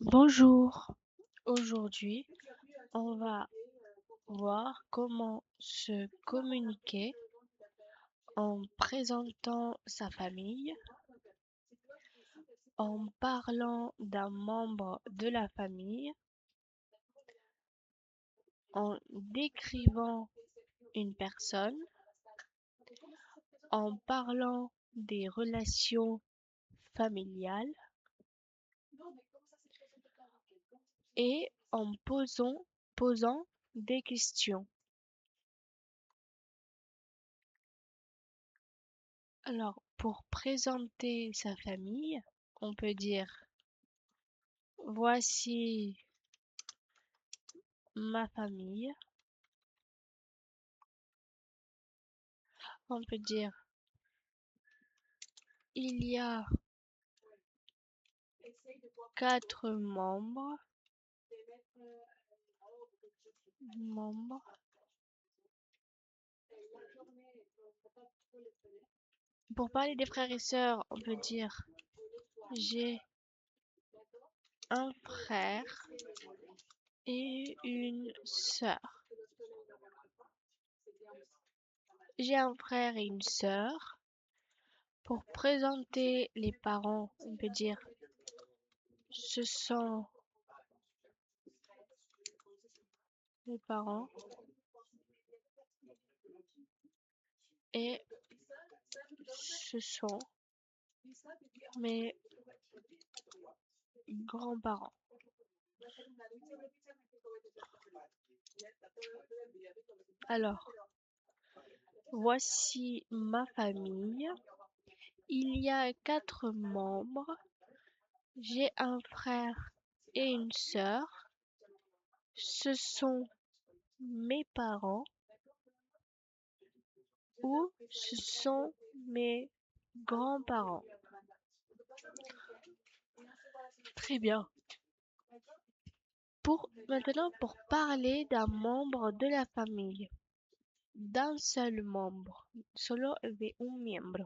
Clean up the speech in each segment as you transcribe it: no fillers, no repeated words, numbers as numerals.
Bonjour, aujourd'hui on va voir comment se communiquer en présentant sa famille, en parlant d'un membre de la famille, en décrivant une personne, en parlant des relations familiales et en posant des questions. Alors, pour présenter sa famille, on peut dire voici ma famille. On peut dire il y a 4 membres. Pour parler des frères et sœurs, on peut dire j'ai un frère et une sœur. J'ai un frère et une sœur. Pour présenter les parents, on peut dire ce sont mes parents et ce sont mes grands-parents. Alors, voici ma famille. Il y a 4 membres. J'ai un frère et une sœur. Ce sont mes parents ou ce sont mes grands-parents. Très bien. Maintenant, pour parler d'un membre de la famille, d'un seul membre, solo de un miembro.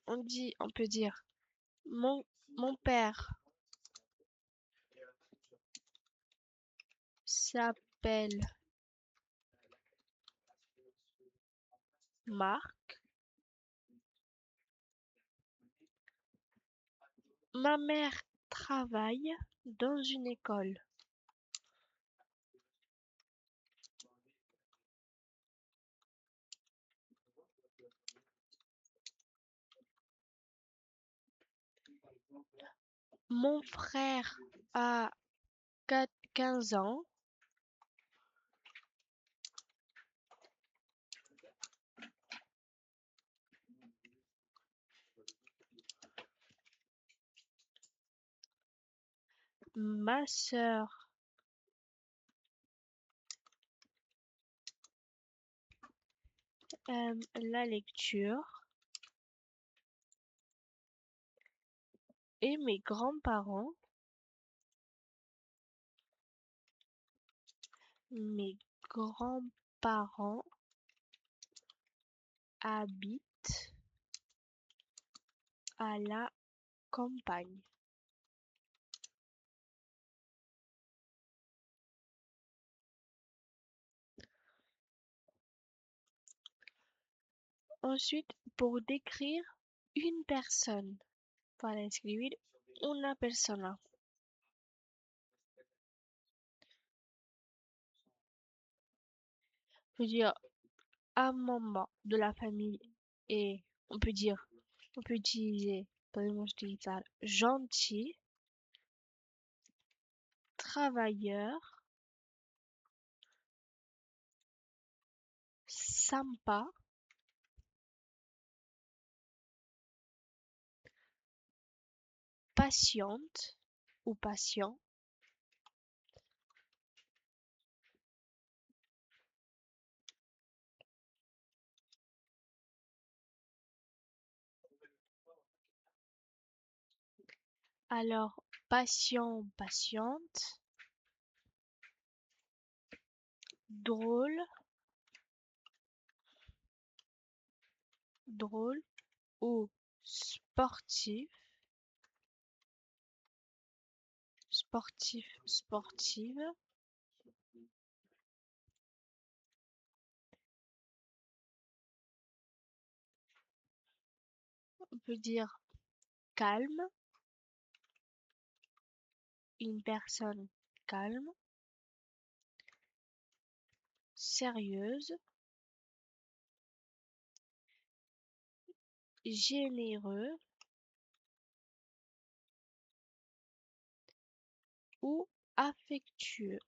On peut dire mon père s'appelle Marc. Ma mère travaille dans une école. Mon frère a 15 ans. Ma sœur aime la lecture. Et mes grands-parents habitent à la campagne. Ensuite, pour décrire une personne, para escribir una persona. On peut dire un membre de la famille et on peut utiliser, podemos utilizar gentil, travailleur, sympa, patiente ou patient, alors patient, patiente, drôle, drôle ou sportif, sportif, sportive. On peut dire calme, une personne calme, sérieuse, généreux ou affectueux.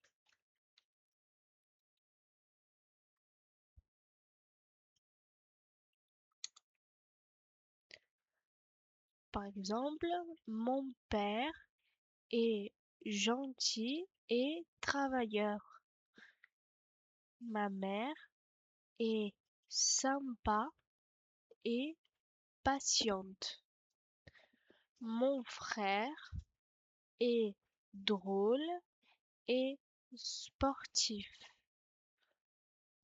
Par exemple, mon père est gentil et travailleur. Ma mère est sympa et patiente. Mon frère est drôle et sportif.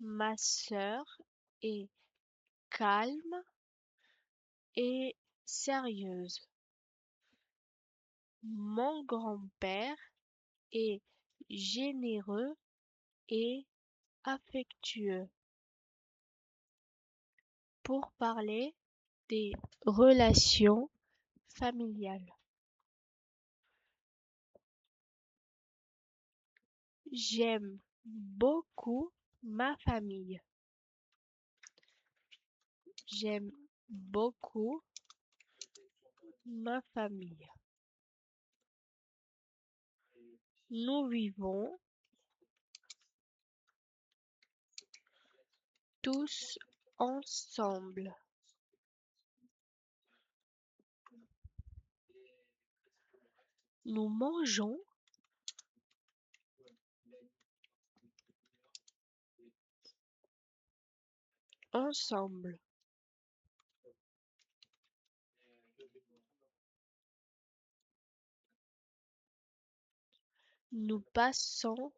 Ma sœur est calme et sérieuse. Mon grand-père est généreux et affectueux. Pour parler des relations familiales. J'aime beaucoup ma famille. J'aime beaucoup ma famille. Nous vivons tous ensemble. Nous mangeons ensemble. Nous passons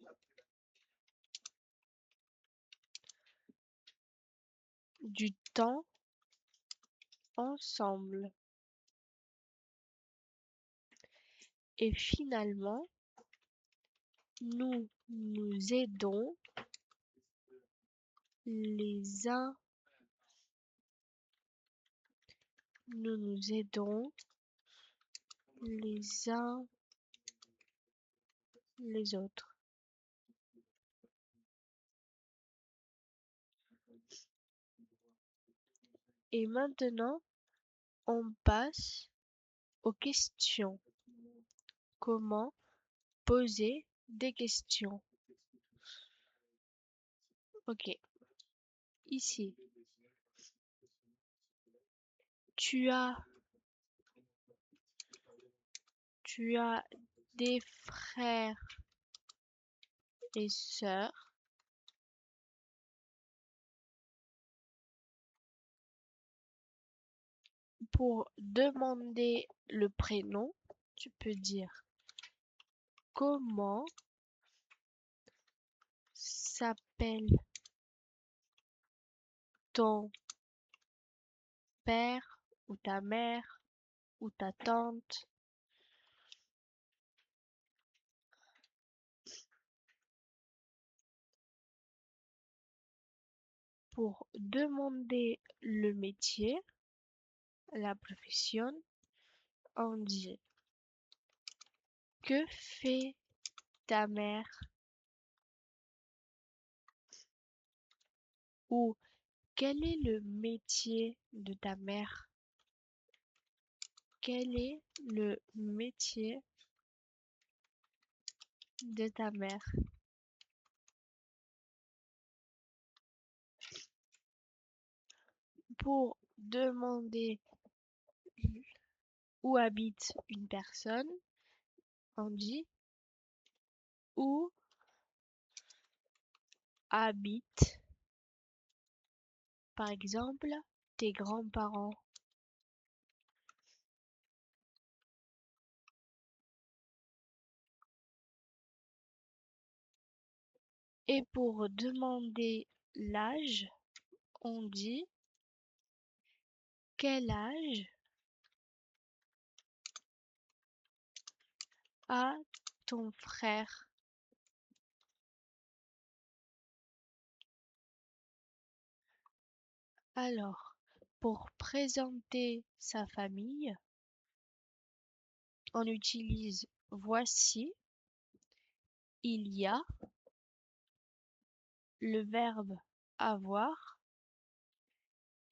du temps ensemble. Et finalement, nous nous aidons les uns, nous nous aidons les uns les autres. Et maintenant, on passe aux questions. Comment poser des questions? Ok, ici. Tu as, tu as des frères et sœurs. Pour demander le prénom, tu peux dire comment s'appelle ton père ou ta mère ou ta tante. Pour demander le métier, la profession, on dit que fait ta mère ou quel est le métier de ta mère? Quel est le métier de ta mère? Pour demander où habite une personne, on dit où habitent, par exemple, tes grands-parents. Et pour demander l'âge, on dit quel âge a ton frère? Alors, pour présenter sa famille, on utilise voici, il y a, le verbe avoir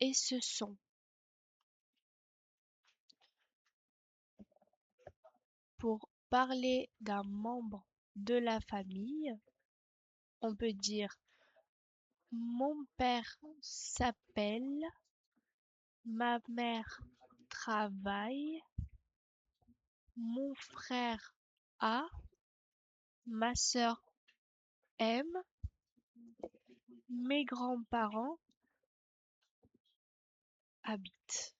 et ce sont. Pour parler d'un membre de la famille, on peut dire mon père s'appelle, ma mère travaille, mon frère a, ma sœur aime, mes grands-parents habitent.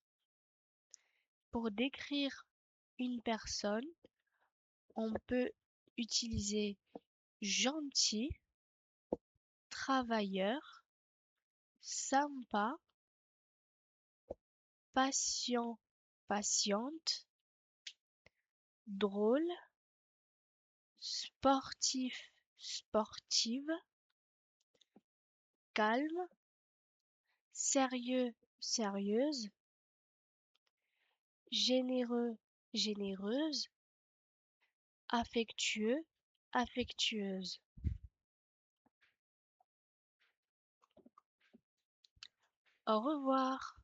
Pour décrire une personne, on peut utiliser gentil, travailleur, sympa, patient, patiente, drôle, sportif, sportive, calme, sérieux, sérieuse, généreux, généreuse, affectueux, affectueuse. Au revoir.